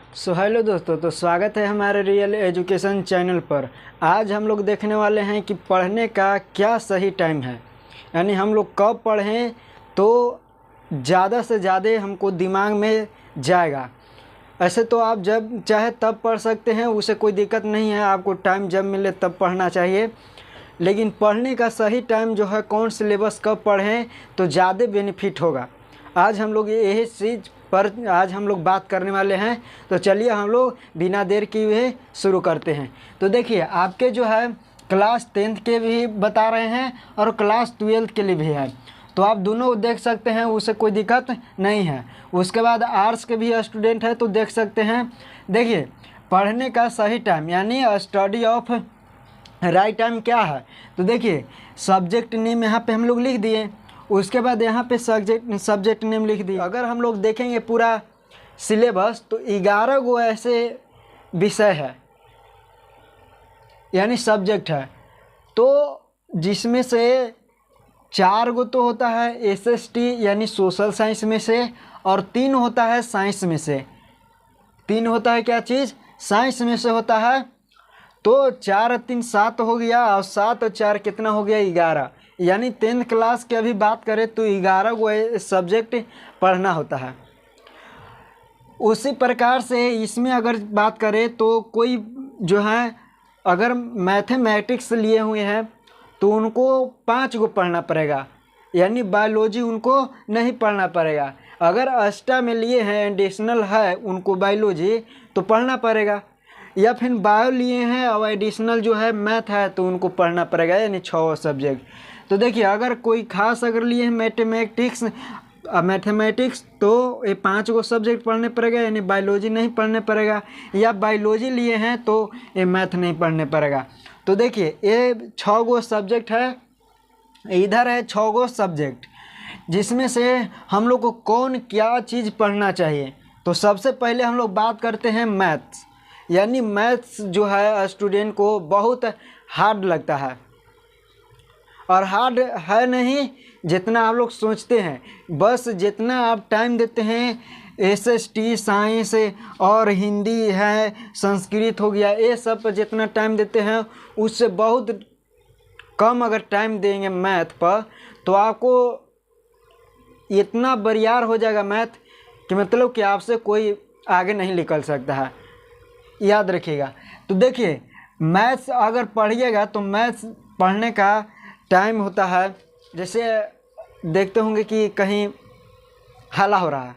Hello दोस्तों, तो स्वागत है हमारे रियल एजुकेशन चैनल पर। आज हम लोग देखने वाले हैं कि पढ़ने का क्या सही टाइम है, यानी हम लोग कब पढ़ें तो ज़्यादा से ज़्यादा हमको दिमाग में जाएगा। ऐसे तो आप जब चाहे तब पढ़ सकते हैं, उसे कोई दिक्कत नहीं है, आपको टाइम जब मिले तब पढ़ना चाहिए। लेकिन पढ़ने का सही टाइम जो है, कौन सिलेबस कब पढ़ें तो ज़्यादा बेनिफिट होगा। आज हम लोग यही चीज़ पर आज हम लोग बात करने वाले हैं। तो चलिए हम लोग बिना देर किए हुए शुरू करते हैं। तो देखिए, आपके जो है क्लास 10th के भी बता रहे हैं और क्लास 12th के लिए भी है, तो आप दोनों देख सकते हैं, उससे कोई दिक्कत नहीं है। उसके बाद आर्ट्स के भी स्टूडेंट हैं तो देख सकते हैं। देखिए, पढ़ने का सही टाइम यानी स्टडी ऑफ राइट टाइम क्या है, तो देखिए सब्जेक्ट नेम यहाँ पे हम लोग लिख दिए, उसके बाद यहाँ पे सब्जेक्ट नेम लिख दिए। अगर हम लोग देखेंगे पूरा सिलेबस तो 11 गो ऐसे विषय है यानी सब्जेक्ट है, तो जिसमें से 4 गो तो होता है एसएसटी यानी सोशल साइंस में से, और 3 होता है साइंस में से। 3 होता है क्या चीज़, साइंस में से होता है। तो 4 और 3 7 हो गया, और 7 और 4 कितना हो गया 11, यानी 10th क्लास की अभी बात करें तो 11 गो सब्जेक्ट पढ़ना होता है। उसी प्रकार से इसमें अगर बात करें तो कोई जो है अगर मैथमेटिक्स लिए हुए हैं तो उनको 5 गो पढ़ना पड़ेगा, यानी बायोलॉजी उनको नहीं पढ़ना पड़ेगा। अगर एक्स्ट्रा में लिए हैं, एडिशनल है उनको बायोलॉजी तो पढ़ना पड़ेगा, या फिर बायो लिए हैं और एडिशनल जो है मैथ है तो उनको पढ़ना पड़ेगा, यानी 6 सब्जेक्ट। तो देखिए, अगर कोई खास अगर लिए हैं मैथमेटिक्स तो ये 5 गो सब्जेक्ट पढ़ने पड़ेगा, यानी बायोलॉजी नहीं पढ़ने पड़ेगा, या बायोलॉजी लिए हैं तो ये मैथ नहीं पढ़ने पड़ेगा। तो देखिए, ये 6 गो सब्जेक्ट है, इधर है 6 गो सब्जेक्ट, जिसमें से हम लोग को कौन क्या चीज़ पढ़ना चाहिए। तो सबसे पहले हम लोग बात करते हैं मैथ्स, यानी मैथ्स जो है स्टूडेंट को बहुत हार्ड लगता है, और हार्ड है नहीं जितना आप लोग सोचते हैं। बस जितना आप टाइम देते हैं एसएसटी साइंस और हिंदी है, संस्कृत हो गया, ये सब पर जितना टाइम देते हैं उससे बहुत कम अगर टाइम देंगे मैथ पर तो आपको इतना बरियार हो जाएगा मैथ कि मतलब कि आपसे कोई आगे नहीं निकल सकता है, याद रखिएगा। तो देखिए, मैथ्स अगर पढ़िएगा तो मैथ्स पढ़ने का टाइम होता है, जैसे देखते होंगे कि कहीं हल्ला हो रहा है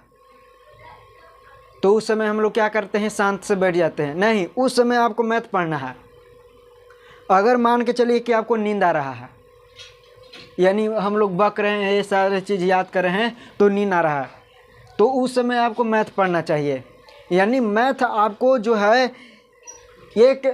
तो उस समय हम लोग क्या करते हैं, शांत से बैठ जाते हैं। नहीं, उस समय आपको मैथ पढ़ना है। अगर मान के चलिए कि आपको नींद आ रहा है, यानी हम लोग बक रहे हैं, ये सारे चीज़ याद कर रहे हैं तो नींद आ रहा है, तो उस समय आपको मैथ पढ़ना चाहिए। यानी मैथ आपको जो है एक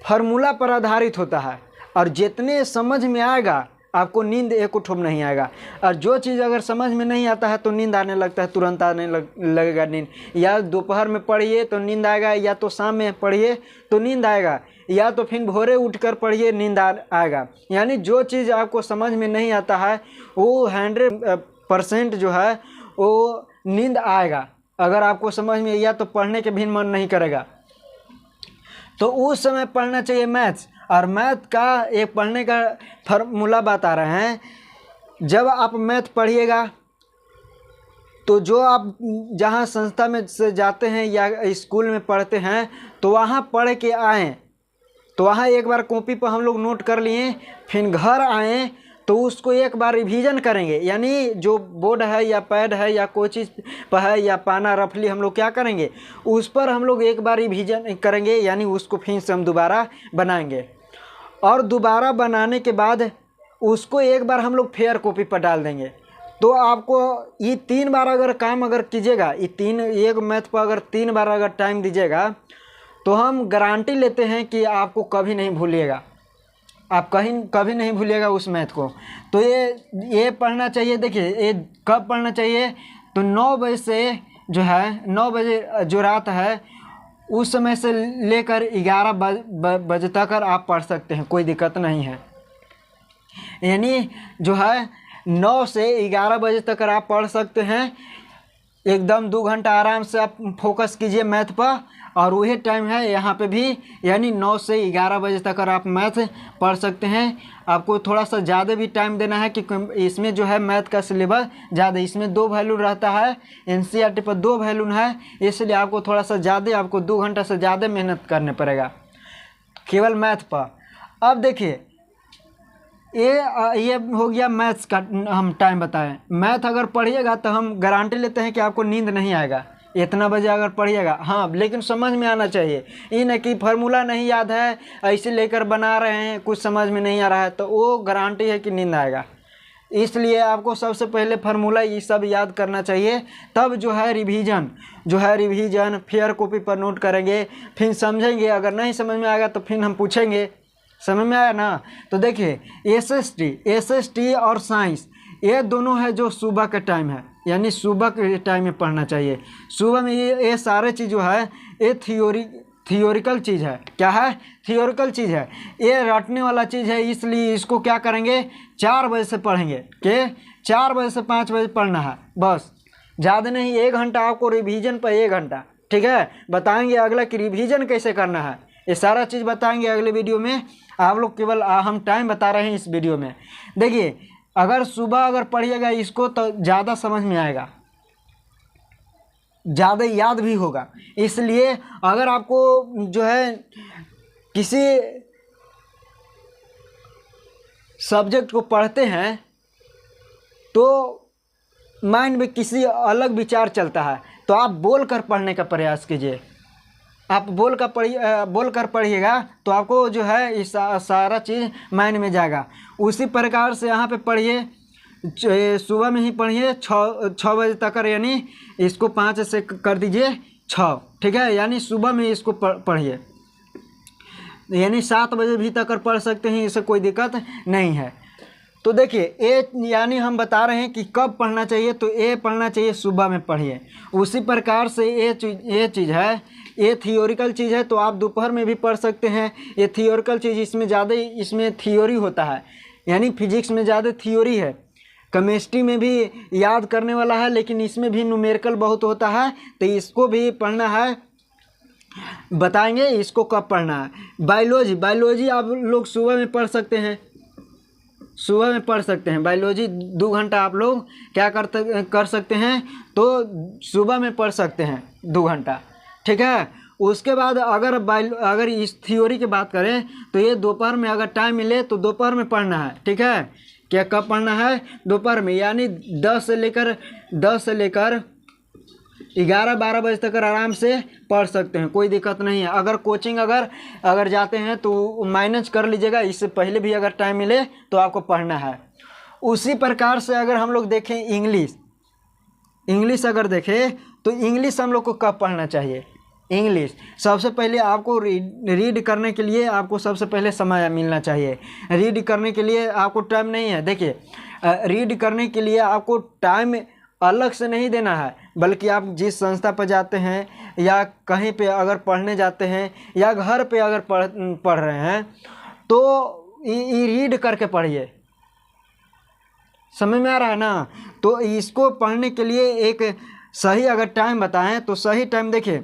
फार्मूला पर आधारित होता है, और जितने समझ में आएगा आपको नींद एक उठुम नहीं आएगा। और जो चीज़ अगर समझ में नहीं आता है तो नींद आने लगता है, तुरंत आने लगेगा नींद। या दोपहर में पढ़िए तो नींद आएगा, या तो शाम में पढ़िए तो नींद आएगा, या तो फिर भोरे उठकर पढ़िए नींद आएगा। यानी जो चीज़ आपको समझ में नहीं आता है वो 100% जो है वो नींद आएगा अगर आपको समझ में, या तो पढ़ने के भी मन नहीं करेगा। तो उस समय पढ़ना चाहिए मैथ्स। और मैथ का एक पढ़ने का फार्मूला बता रहे हैं। जब आप मैथ पढ़िएगा तो जो आप जहाँ संस्था में से जाते हैं या स्कूल में पढ़ते हैं तो वहाँ पढ़ के आएँ, तो वहाँ एक बार कॉपी पर हम लोग नोट कर लिए, फिर घर आएँ तो उसको एक बार रिवीजन करेंगे। यानी जो बोर्ड है या पैड है या कोई चीज़ पर है या पाना रफली हम लोग क्या करेंगे, उस पर हम लोग एक बार रिवीजन करेंगे, यानी उसको फिर से हम दोबारा बनाएंगे। और दोबारा बनाने के बाद उसको एक बार हम लोग फेयर कॉपी पर डाल देंगे। तो आपको ये 3 बार अगर काम अगर कीजिएगा, एक मैथ पर अगर 3 बार अगर टाइम दीजिएगा तो हम गारंटी लेते हैं कि आपको कभी नहीं भूलिएगा, आप कभी नहीं भूलिएगा उस मैथ को। तो ये पढ़ना चाहिए। देखिए, ये कब पढ़ना चाहिए, तो 9 बजे से जो है 9 बजे जो रात है उस समय से लेकर 11 बजे तक आप पढ़ सकते हैं, कोई दिक्कत नहीं है। यानी जो है 9 से 11 बजे तक आप पढ़ सकते हैं। एकदम 2 घंटा आराम से आप फोकस कीजिए मैथ पर। और वही टाइम है यहाँ पे भी, यानी 9 से 11 बजे तक आप मैथ पढ़ सकते हैं। आपको थोड़ा सा ज़्यादा भी टाइम देना है क्योंकि इसमें जो है मैथ का सिलेबस ज़्यादा, इसमें 2 वैल्यू रहता है, एनसीईआरटी पर 2 वैल्यू है, इसलिए आपको थोड़ा सा ज़्यादा, आपको 2 घंटा से ज़्यादा मेहनत करने पड़ेगा केवल मैथ पर। अब देखिए ये हो गया मैथ्स का हम टाइम बताएं। मैथ अगर पढ़िएगा तो हम गारंटी लेते हैं कि आपको नींद नहीं आएगा इतना बजे अगर पढ़िएगा। हाँ, लेकिन समझ में आना चाहिए, ये न कि फार्मूला नहीं याद है ऐसे लेकर बना रहे हैं, कुछ समझ में नहीं आ रहा है, तो वो गारंटी है कि नींद आएगा। इसलिए आपको सबसे पहले फार्मूला ये सब याद करना चाहिए, तब जो है रिवीजन फेयर कॉपी पर नोट करेंगे, फिर समझेंगे। अगर नहीं समझ में आएगा तो फिर हम पूछेंगे, समझ में आया ना। तो देखिए एसएसटी और साइंस ये दोनों है जो सुबह का टाइम है, यानी सुबह के टाइम में पढ़ना चाहिए। सुबह में ये सारे चीज़ जो है ये थियोरिकल चीज़ है। क्या है? थियोरिकल चीज़ है, ये रटने वाला चीज़ है। इसलिए इसको क्या करेंगे, 4 बजे से पढ़ेंगे कि 4 बजे से 5 बजे पढ़ना है बस, ज़्यादा नहीं। 1 घंटा आपको रिवीजन पर 1 घंटा, ठीक है। बताएंगे अगला कि रिवीजन कैसे करना है, ये सारा चीज़ बताएंगे अगले वीडियो में। आप लोग केवल हम टाइम बता रहे हैं इस वीडियो में। देखिए अगर सुबह अगर पढ़िएगा इसको तो ज़्यादा समझ में आएगा, ज़्यादा याद भी होगा। इसलिए अगर आपको जो है किसी सब्जेक्ट को पढ़ते हैं तो माइंड में किसी अलग विचार चलता है, तो आप बोलकर पढ़ने का प्रयास कीजिए। आप बोल कर पढ़िएगा तो आपको जो है इस सारा चीज़ माइंड में जाएगा। उसी प्रकार से यहाँ पे पढ़िए, सुबह में ही पढ़िए 6 बजे तक, यानी इसको 5 से कर दीजिए 6, ठीक है। यानी सुबह में इसको पढ़िए, यानी 7 बजे भी तक पढ़ सकते हैं, इससे कोई दिक्कत नहीं है। तो देखिए यानी हम बता रहे हैं कि कब पढ़ना चाहिए, तो ये पढ़ना चाहिए सुबह में पढ़िए। उसी प्रकार से ये चीज़ है, ये थियोरिकल चीज़ है, तो आप दोपहर में भी पढ़ सकते हैं। ये थियोरिकल चीज़ इसमें थियोरी होता है, यानी फिजिक्स में ज़्यादा थियोरी है। केमिस्ट्री में भी याद करने वाला है, लेकिन इसमें भी न्यूमेरिकल बहुत होता है, तो इसको भी पढ़ना है, बताएंगे इसको कब पढ़ना है। बायोलॉजी आप लोग सुबह में पढ़ सकते हैं, बायोलॉजी 2 घंटा आप लोग क्या कर सकते हैं, तो सुबह में पढ़ सकते हैं 2 घंटा, ठीक है। उसके बाद अगर इस थ्योरी की बात करें तो ये दोपहर में अगर टाइम मिले तो दोपहर में पढ़ना है, ठीक है। क्या कब पढ़ना है? दोपहर में, यानी 10 से लेकर 11-12 बजे तक आराम से पढ़ सकते हैं, कोई दिक्कत नहीं है। अगर कोचिंग अगर जाते हैं तो मैनेज कर लीजिएगा, इससे पहले भी अगर टाइम मिले तो आपको पढ़ना है। उसी प्रकार से अगर हम लोग देखें इंग्लिश अगर देखें तो इंग्लिश हम लोग को कब पढ़ना चाहिए? इंग्लिश सबसे पहले आपको रीड करने के लिए आपको सबसे पहले समय मिलना चाहिए। रीड करने के लिए आपको टाइम नहीं है। देखिए रीड करने के लिए आपको टाइम अलग से नहीं देना है, बल्कि आप जिस संस्था पर जाते हैं या कहीं पे अगर पढ़ने जाते हैं या घर पे अगर पढ़ रहे हैं तो रीड करके पढ़िए। समझ में आ रहा है ना? तो इसको पढ़ने के लिए एक सही अगर टाइम बताएं तो सही टाइम देखिए,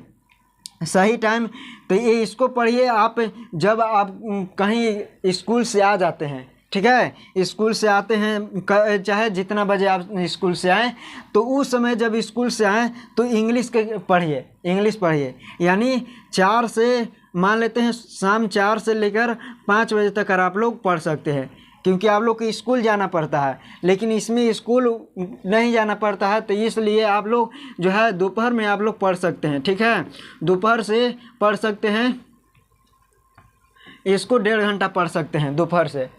सही टाइम तो ये इसको पढ़िए आप जब आप कहीं स्कूल से आ जाते हैं, ठीक है। स्कूल से आते हैं चाहे जितना बजे आप स्कूल से आएँ, तो उस समय जब स्कूल से आएँ तो इंग्लिश पढ़िए, यानी 4 से मान लेते हैं शाम 4 से लेकर 5 बजे तक आप लोग पढ़ सकते हैं, क्योंकि आप लोग को स्कूल जाना पड़ता है। लेकिन इसमें स्कूल नहीं जाना पड़ता है, तो इसलिए आप लोग जो है दोपहर में आप लोग पढ़ सकते हैं, ठीक है। दोपहर से पढ़ सकते हैं, इसको 1.5 घंटा पढ़ सकते हैं दोपहर से।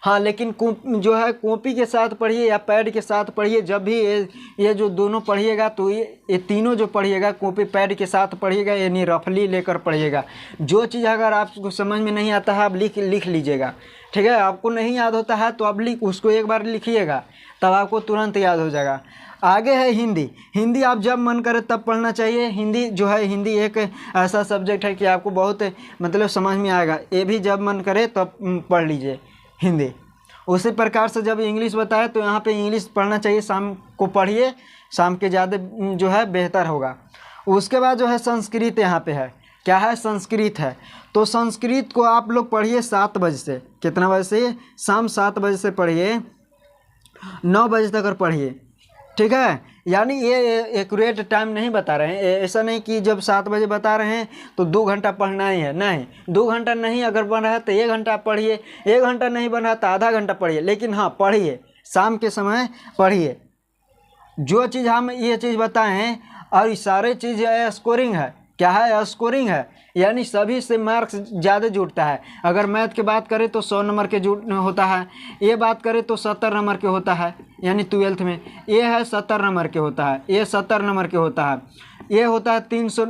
हाँ, लेकिन जो है कॉपी के साथ पढ़िए या पैड के साथ पढ़िए। जब भी ये जो दोनों पढ़िएगा तो ये तीनों जो पढ़िएगा कॉपी पैड के साथ पढ़िएगा, यानी रफली लेकर पढ़िएगा। जो चीज़ अगर आपको समझ में नहीं आता है आप लिख लीजिएगा, ठीक है। आपको नहीं याद होता है तो आप उसको एक बार लिखिएगा, तब आपको तुरंत याद हो जाएगा। आगे है हिंदी आप जब मन करे तब पढ़ना चाहिए। हिंदी एक ऐसा सब्जेक्ट है कि आपको बहुत मतलब समझ में आएगा, ये भी जब मन करे तब पढ़ लीजिए हिंदी। उसी प्रकार से जब इंग्लिश बताए तो यहाँ पे इंग्लिश पढ़ना चाहिए, शाम को पढ़िए, शाम के ज़्यादा जो है बेहतर होगा। उसके बाद जो है संस्कृत यहाँ पे है, क्या है, संस्कृत है। तो संस्कृत को आप लोग पढ़िए 7 बजे से, कितना बजे से, शाम 7 बजे से पढ़िए 9 बजे तक और पढ़िए, ठीक है। यानी ये एक्यूरेट टाइम नहीं बता रहे हैं, ऐसा नहीं कि जब 7 बजे बता रहे हैं तो 2 घंटा पढ़ना ही है, नहीं, 2 घंटा नहीं, अगर बन रहा है तो 1 घंटा पढ़िए, 1 घंटा नहीं बन रहा तो आधा घंटा पढ़िए, लेकिन हाँ पढ़िए, शाम के समय पढ़िए। जो चीज़ हम ये चीज़ बताए हैं और ये सारे चीज़ स्कोरिंग है, क्या है, स्कोरिंग है, यानी सभी से मार्क्स ज़्यादा जुड़ता है। अगर मैथ की बात करें तो 100 नंबर के जुड़ होता है, ये बात करें तो 70 नंबर के होता है, यानी 12th में ये है 70 नंबर के होता है, ये 70 नंबर के होता है, ये होता है 300,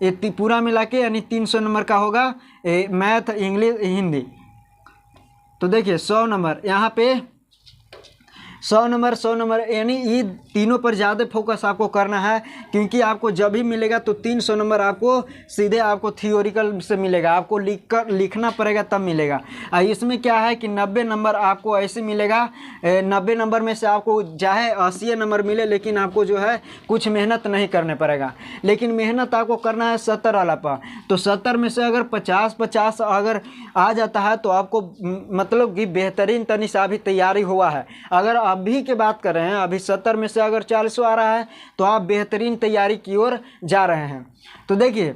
ये पूरा मिला के यानी 300 नंबर का होगा मैथ, इंग्लिश, हिंदी। तो देखिए 100 नंबर यहाँ पे 100 नंबर 100 नंबर, यानी ये तीनों पर ज़्यादा फोकस आपको करना है, क्योंकि आपको जब भी मिलेगा तो 300 नंबर आपको सीधे आपको थियोरिकल से मिलेगा, आपको लिखना पड़ेगा तब मिलेगा। इसमें क्या है कि 90 नंबर आपको ऐसे मिलेगा, 90 नंबर में से आपको चाहे 80 नंबर मिले, लेकिन आपको जो है कुछ मेहनत नहीं करने पड़ेगा, लेकिन मेहनत आपको करना है 70 वाला पर। तो 70 में से अगर 50-50 अगर आ जाता है तो आपको मतलब कि बेहतरीन तनी सा भी तैयारी हुआ है। अगर अभी की बात कर रहे हैं, अभी 70 में से अगर 40 आ रहा है तो आप बेहतरीन तैयारी की ओर जा रहे हैं। तो देखिए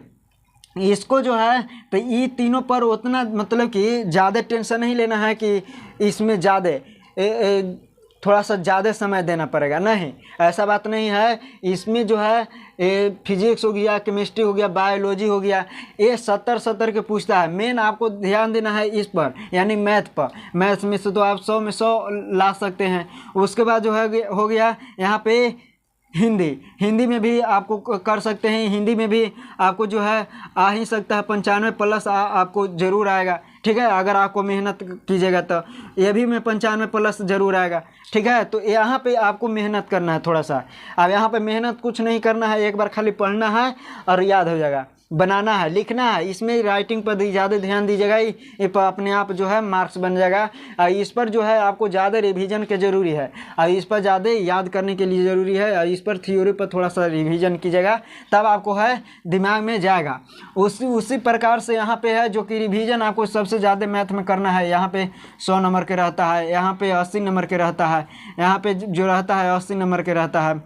इसको जो है तो ये तीनों पर उतना मतलब कि ज़्यादा टेंशन नहीं लेना है कि इसमें ज़्यादा थोड़ा सा ज़्यादा समय देना पड़ेगा, नहीं, ऐसा बात नहीं है। इसमें जो है फिजिक्स हो गया, केमिस्ट्री हो गया, बायोलॉजी हो गया, ये 70 के पूछता है। मेन आपको ध्यान देना है इस पर, यानी मैथ पर। मैथ में से तो आप 100 में 100 ला सकते हैं। उसके बाद जो है हो गया यहाँ पे हिंदी में भी आपको कर सकते हैं, हिंदी में भी आपको जो है आ ही सकता है, 95 प्लस आपको ज़रूर आएगा, ठीक है। अगर आपको मेहनत कीजिएगा तो ये भी में 95 प्लस ज़रूर आएगा, ठीक है। तो यहाँ पे आपको मेहनत करना है थोड़ा सा। अब यहाँ पे मेहनत कुछ नहीं करना है, एक बार खाली पढ़ना है और याद हो जाएगा। बनाना है, लिखना है, इसमें राइटिंग पर ज़्यादा ध्यान दीजिएगा, ये पर अपने आप जो है मार्क्स बन जाएगा। इस पर जो है आपको ज़्यादा रिवीजन के ज़रूरी है, और इस पर ज़्यादा याद करने के लिए ज़रूरी है, और इस पर थ्योरी पर थोड़ा सा रिवीजन कीजिएगा, तब आपको है दिमाग में जाएगा। उसी प्रकार से यहाँ पे है जो कि रिवीजन आपको सबसे ज़्यादा मैथ में करना है। यहाँ पे 100 नंबर के रहता है, यहाँ पे 80 नंबर के रहता है, यहाँ पे जो रहता है 80 नंबर के रहता है।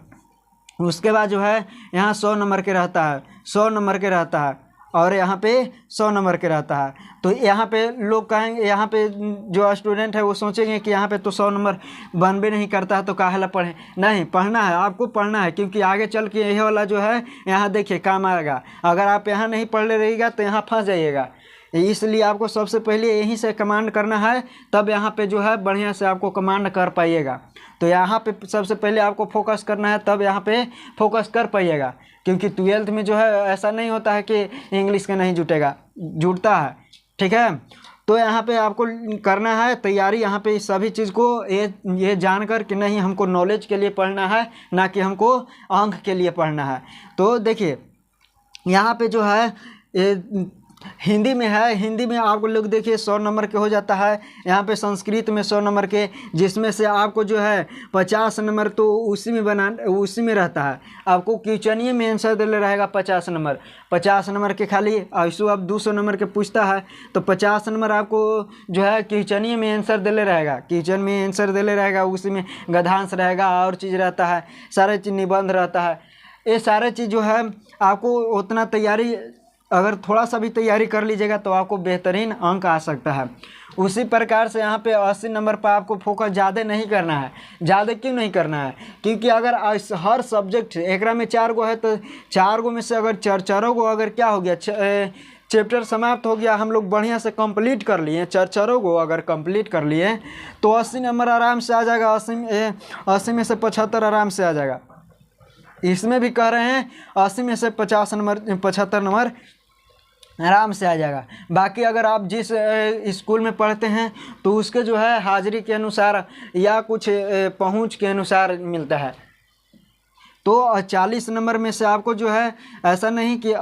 उसके बाद जो है यहाँ 100 नंबर के रहता है, 100 नंबर के रहता है, और यहाँ पे 100 नंबर के रहता है। तो यहाँ पे लोग कहेंगे, यहाँ पे जो स्टूडेंट है वो सोचेंगे कि यहाँ पे तो 100 नंबर बनबे नहीं करता है तो काहे ला पढ़ें। नहीं, पढ़ना है, आपको पढ़ना है, क्योंकि आगे चल के यही वाला जो है यहाँ देखिए काम आएगा। अगर आप यहाँ नहीं पढ़ रहिएगा तो यहाँ फंस जाइएगा। इसलिए आपको सबसे पहले यहीं से कमांड करना है, तब यहाँ पे जो है बढ़िया से आपको कमांड कर पाइएगा। तो यहाँ पे सबसे पहले आपको फोकस करना है, तब यहाँ पे फोकस कर पाइएगा। क्योंकि 12th में जो है ऐसा नहीं होता है कि इंग्लिश का नहीं जुटेगा, जुटता है, ठीक है। तो यहाँ पे आपको करना है तैयारी, यहाँ पे सभी चीज़ को ये जानकर कि नहीं हमको नॉलेज के लिए पढ़ना है, ना कि हमको अंक के लिए पढ़ना है। तो देखिए यहाँ पे जो है हिंदी में है, हिंदी में आपको लोग देखिए 100 नंबर के हो जाता है। यहाँ पे संस्कृत में 100 नंबर के, जिसमें से आपको जो है 50 नंबर तो उसी में रहता है। आपको क्वेश्चन में आंसर देने रहेगा 50 नंबर, 50 नंबर के खाली। ऐसो आप 200 नंबर के पूछता है तो 50 नंबर आपको जो है क्वेश्चन में आंसर देने रहेगा, क्वेश्चन में आंसर देने रहेगा, उसी में गद्यांश रहेगा और चीज़ रहता है, सारे चीज़ निबंध रहता है। ये सारे चीज़ जो है आपको उतना तैयारी, अगर थोड़ा सा भी तैयारी कर लीजिएगा तो आपको बेहतरीन अंक आ सकता है। उसी प्रकार से यहाँ पे 80 नंबर पर आपको फोकस ज़्यादा नहीं करना है। ज़्यादा क्यों नहीं करना है? क्योंकि अगर हर सब्जेक्ट एक में 4 गो है तो 4 गो में से अगर चारों गो अगर क्या हो गया, चैप्टर समाप्त हो गया, हम लोग बढ़िया से कंप्लीट कर लिए, चारों गो अगर कंप्लीट कर लिए तो 80 नंबर आराम से आ जाएगा। 80 में से 75 आराम से आ जाएगा। इसमें भी कह रहे हैं 80 में से 50 नंबर 75 नंबर आराम से आ जाएगा। बाकी अगर आप जिस स्कूल में पढ़ते हैं तो उसके जो है हाजिरी के अनुसार या कुछ पहुंच के अनुसार मिलता है। तो 40 नंबर में से आपको जो है ऐसा नहीं कि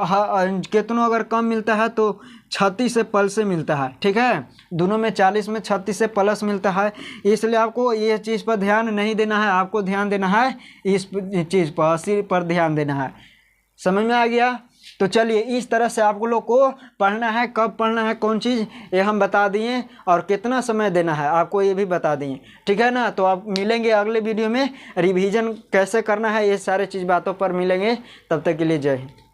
कितनों अगर कम मिलता है तो 36 से प्लस से मिलता है, ठीक है, दोनों में 40 में 36 से प्लस मिलता है, इसलिए आपको ये चीज़ पर ध्यान नहीं देना है, आपको ध्यान देना है इस चीज़ पर, 80 पर ध्यान देना है। समझ में आ गया? तो चलिए इस तरह से आप लोग को पढ़ना है, कब पढ़ना है कौन चीज़ ये हम बता दिए, और कितना समय देना है आपको ये भी बता दिए, ठीक है ना। तो आप मिलेंगे अगले वीडियो में, रिवीजन कैसे करना है ये सारे चीज़ बातों पर मिलेंगे। तब तक के लिए जय हिंद।